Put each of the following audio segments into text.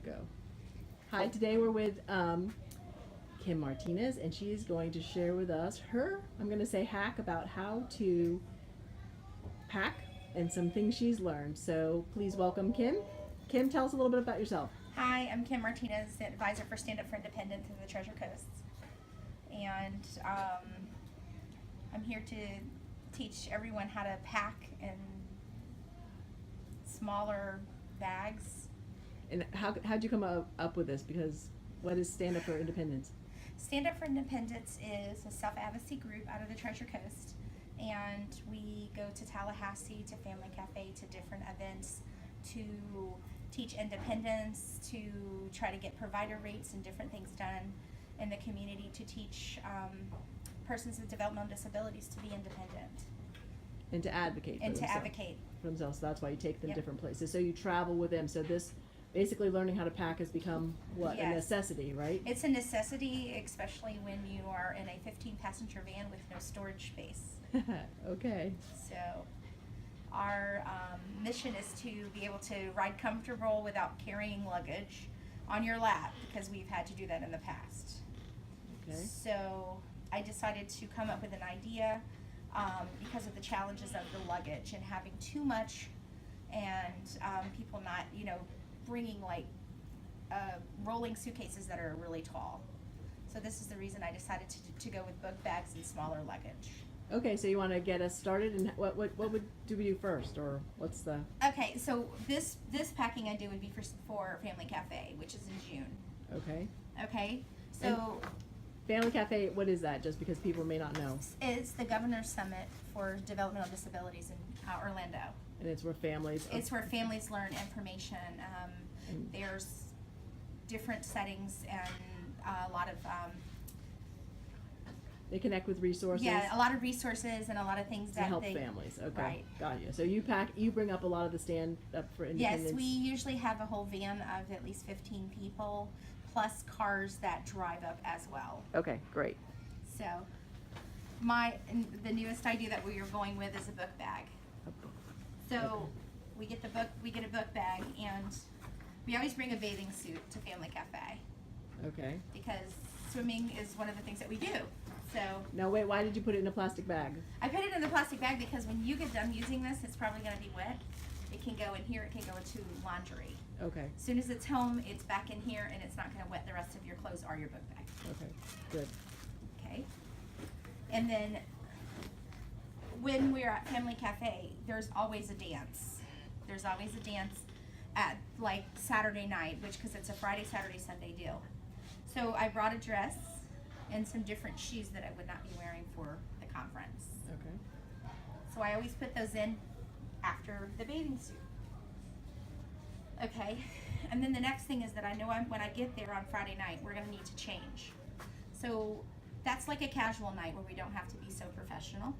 go. Hi, today we're with Kim Martinez, and she's going to share with us her, I'm going to say, hack about how to pack and some things she's learned. So please welcome Kim. Kim, tell us a little bit about yourself. Hi, I'm Kim Martinez, the advisor for Stand Up for Independence in the Treasure Coast. And I'm here to teach everyone how to pack in smaller bags. And how'd you come up with this? Because what is Stand Up for Independence? Stand Up for Independence is a self-advocacy group out of the Treasure Coast. And we go to Tallahassee, to Family Cafe, to different events to teach independence, to try to get provider rates and different things done in the community, to teach persons with developmental disabilities to be independent. And to advocate for themselves. So that's why you take them different places. So you travel with them. So this basically learning how to pack has become what? Yes. A necessity, right? It's a necessity, especially when you are in a 15-passenger van with no storage space. Okay. So our mission is to be able to ride comfortable without carrying luggage on your lap, because we've had to do that in the past. Okay. So I decided to come up with an idea because of the challenges of the luggage and having too much, and people not, bringing like rolling suitcases that are really tall. So this is the reason I decided to go with book bags and smaller luggage. Okay, so you want to get us started, and what do we do first, or what's the? Okay, so this packing I do would be for Family Cafe, which is in June. Okay. Okay, so Family Cafe, what is that? Just because people may not know. it's the Governor's Summit for Developmental Disabilities in Orlando. And it's where families. It's where families learn information. There's different settings and a lot of they connect with resources. a lot of resources and a lot of things to help families. Okay, right. Got you. So you bring up a lot of the Stand Up for Independence. Yes, we usually have a whole van of at least 15 people, plus cars that drive up as well. Okay, great. So the newest idea that we are going with is a book bag. So we get a book bag, and we always bring a bathing suit to Family Cafe. Okay. Because swimming is one of the things that we do. So now wait, why did you put it in a plastic bag? I put it in the plastic bag because when you get done using this, it's probably going to be wet. It can go in here, it can go into laundry. Okay. As soon as it's home, it's back in here, and it's not going to wet the rest of your clothes or your book bag. Okay, good. Okay. And then when we're at Family Cafe, there's always a dance. There's always a dance at like Saturday night, because it's a Friday, Saturday, Sunday deal. So I brought a dress and some different shoes that I would not be wearing for the conference. Okay. So I always put those in after the bathing suit. Okay, and then the next thing is that I know when I get there on Friday night, we're gonna need to change. So that's like a casual night where we don't have to be so professional.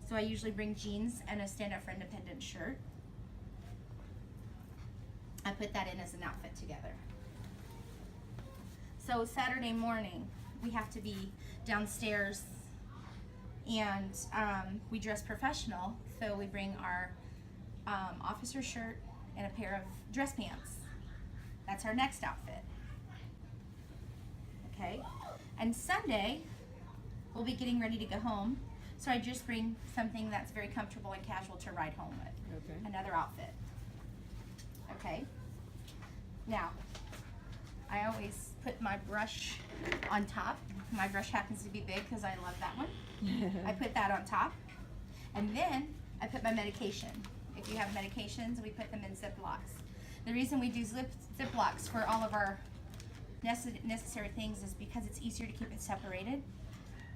So I usually bring jeans and a Stand Up for Independence shirt. I put that in as an outfit together. So Saturday morning, we have to be downstairs, and we dress professional. So we bring our officer shirt and a pair of dress pants. That's our next outfit. Okay, and Sunday, we'll be getting ready to go home. So I just bring something that's very comfortable and casual to ride home with. Okay. Another outfit. Okay. Now, I always put my brush on top. My brush happens to be big because I love that one. I put that on top. And then I put my medication. If you have medications, we put them in Ziplocs. The reason we do Ziplocs for all of our necessary things is because it's easier to keep it separated,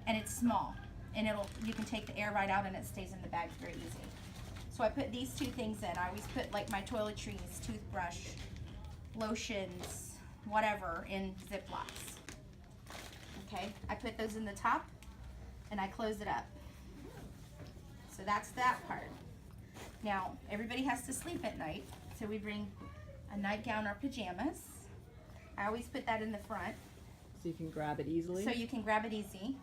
and it's small, and you can take the air right out and it stays in the bag very easy. So I put these two things in. I always put like my toiletries, toothbrush, lotions, whatever in Ziplocs. Okay, I put those in the top and I close it up. So that's that part. Now, everybody has to sleep at night, so we bring a nightgown or pajamas. I always put that in the front. So you can grab it easily? So you can grab it easy.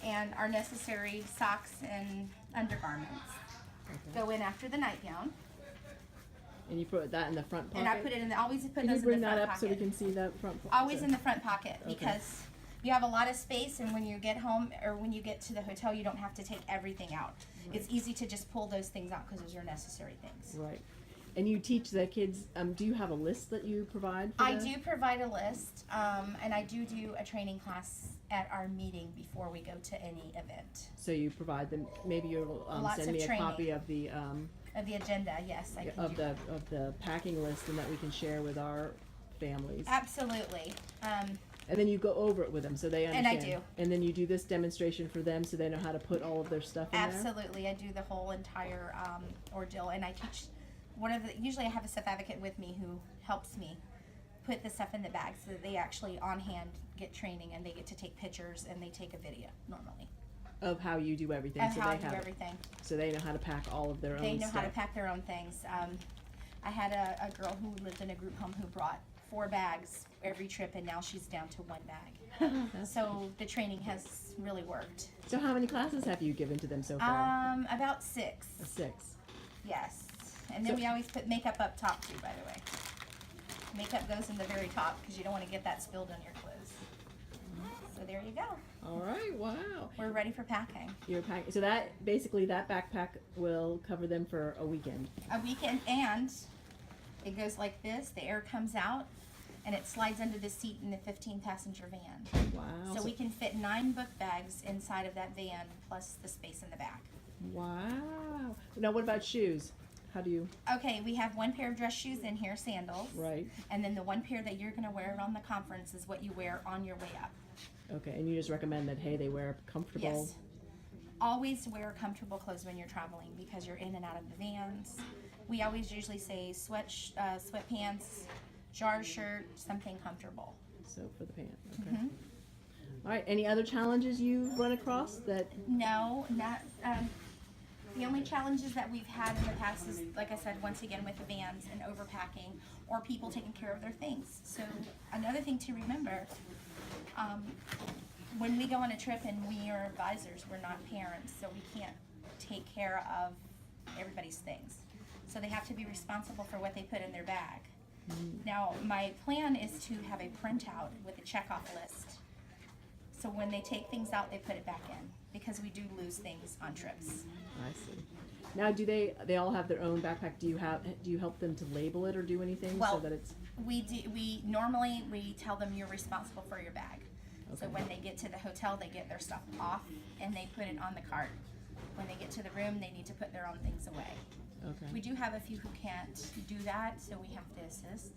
And our necessary socks and undergarments go in after the nightgown. And you put that in the front pocket? And I put it in the, always put Can those you bring in the that front up pocket. so we can see that front pocket? Always in the front pocket, Okay. because you have a lot of space, and when you get home or when you get to the hotel, you don't have to take everything out. Right. It's easy to just pull those things out because those are necessary things. Right. And you teach the kids, do you have a list that you provide for I the- do provide a list, and I do a training class at our meeting before we go to any event. So you provide them, maybe you'll Lots send of me a training. copy of the, Of the agenda, yes, I can do that. of the packing list, and that we can share with our families. Absolutely. And then you go over it with them so they And I understand. do. And then you do this demonstration for them so they know how to put all of their stuff in there? Absolutely, I do the whole entire ordeal, and I teach usually I have a staff advocate with me who helps me put the stuff in the bag so that they actually on hand get training, and they get to take pictures, and they take a video normally Of how you do everything, of so how they I do have it. everything. So they know how to pack all of their They own know stuff. how to pack their own things. I had a girl who lived in a group home who brought 4 bags every trip, and now she's down to 1 bag. So the training has really worked. So how many classes have you given to them so far? About 6. 6. Yes. And then So- we always put makeup up top too, by the way. Makeup goes in the very top because you don't want to get that spilled on your clothes. So there you go. All right, wow. We're ready for packing. You're packing, so that, basically that backpack will cover them for a weekend. A weekend, and it goes like this. The air comes out, and it slides under the seat in the 15-passenger van. Wow. So we can fit 9 book bags inside of that van, plus the space in the back. Wow. Now what about shoes? How do you, Okay, we have 1 pair of dress shoes in here, sandals. right, And then the 1 pair that you're going to wear around the conference is what you wear on your way up. okay, and you just recommend that, hey, they wear comfortable? Yes. Always wear comfortable clothes when you're traveling because you're in and out of the vans. We always usually say sweatpants, jar shirt, something comfortable. So for the pants, okay. Mhm. All right, any other challenges you've run across that, No, not. The only challenges that we've had in the past is, like I said, once again with the vans and overpacking, or people taking care of their things. So another thing to remember, when we go on a trip and we are advisors, we're not parents, so we can't take care of everybody's things. So they have to be responsible for what they put in their bag. Now, my plan is to have a printout with a checkoff list. So when they take things out, they put it back in, because we do lose things on trips. I see. Now, do they all have their own backpack? Do you help them to label it or do anything so Well, that it's, We normally tell them you're responsible for your bag. So Okay. when they get to the hotel, they get their stuff off and they put it on the cart. When they get to the room, they need to put their own things away. okay. We do have a few who can't do that, so we have to assist.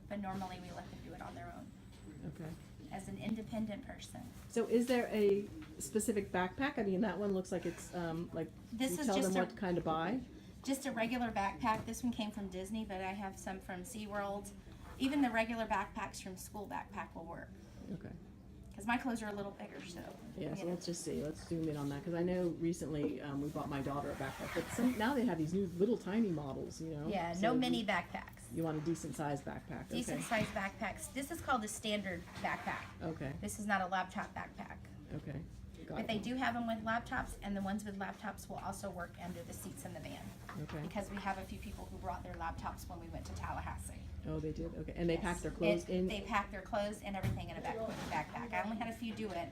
But normally we let them do it on their own Okay. as an independent person. So is there a specific backpack? I mean, that one looks like it's, like, This you is tell them just a- what kind to buy? Just a regular backpack. This one came from Disney, but I have some from SeaWorld. Even the regular backpacks from school backpack will work. Okay. Because my clothes are a little bigger, so. Yeah, so you know. let's just see, let's zoom in on that, because I know recently, we bought my daughter a backpack, but now they have these new little tiny models, you know? Yeah, So no you- mini backpacks. You want a decent sized backpack, okay? Decent sized backpacks. This is called a standard backpack. Okay, This is not a laptop backpack. okay, got But it. they do have them with laptops, and the ones with laptops will also work under the seats in the van. Okay, Because we have a few people who brought their laptops when we went to Tallahassee. oh, they did, okay, and they Yes. packed their clothes in? They packed their clothes and everything in a backpack. I only had a few do it,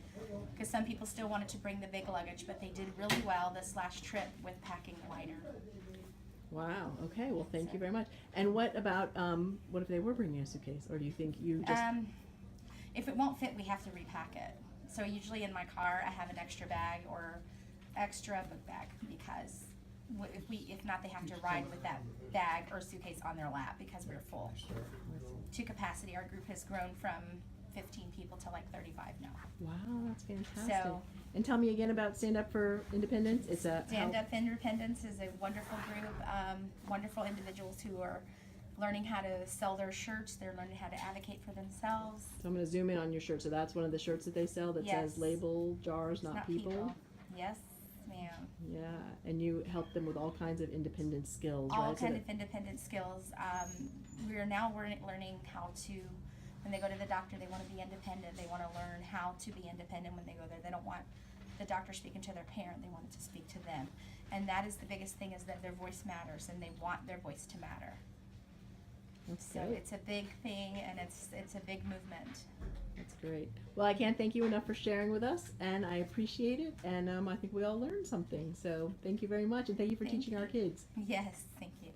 because some people still wanted to bring the big luggage, but they did really well this last trip with packing lighter. Wow, okay, well, thank you very much. And what about, what if they were bringing a suitcase, or do you think you just, If it won't fit, we have to repack it. So usually in my car, I have an extra bag or extra book bag, because if not, they have to ride with that bag or suitcase on their lap because we're full. To capacity, our group has grown from 15 people to like 35 now. wow, that's fantastic. So- And tell me again about Stand Up for Independence, it's a. Stand Up Independence is a wonderful group, wonderful individuals who are learning how to sell their shirts. They're learning how to advocate for themselves. So I'm gonna zoom in on your shirt, so that's one of the shirts that they sell that Yes. says label jars, It's not people? Yes, ma'am. Yeah, and you help them with all kinds of independent skills, right? All So kind that- of independent skills. We are now learning how to, when they go to the doctor, they want to be independent. They want to learn how to be independent when they go there. They don't want the doctor speaking to their parent. They want it to speak to them. And that is the biggest thing, is that their voice matters, and they want their voice to matter. That's So great. it's a big thing, and it's a big movement. That's great. Well, I can't thank you enough for sharing with us, and I appreciate it. And I think we all learned something. So thank you very much, and thank you for Thank teaching our you. kids. Yes, thank you.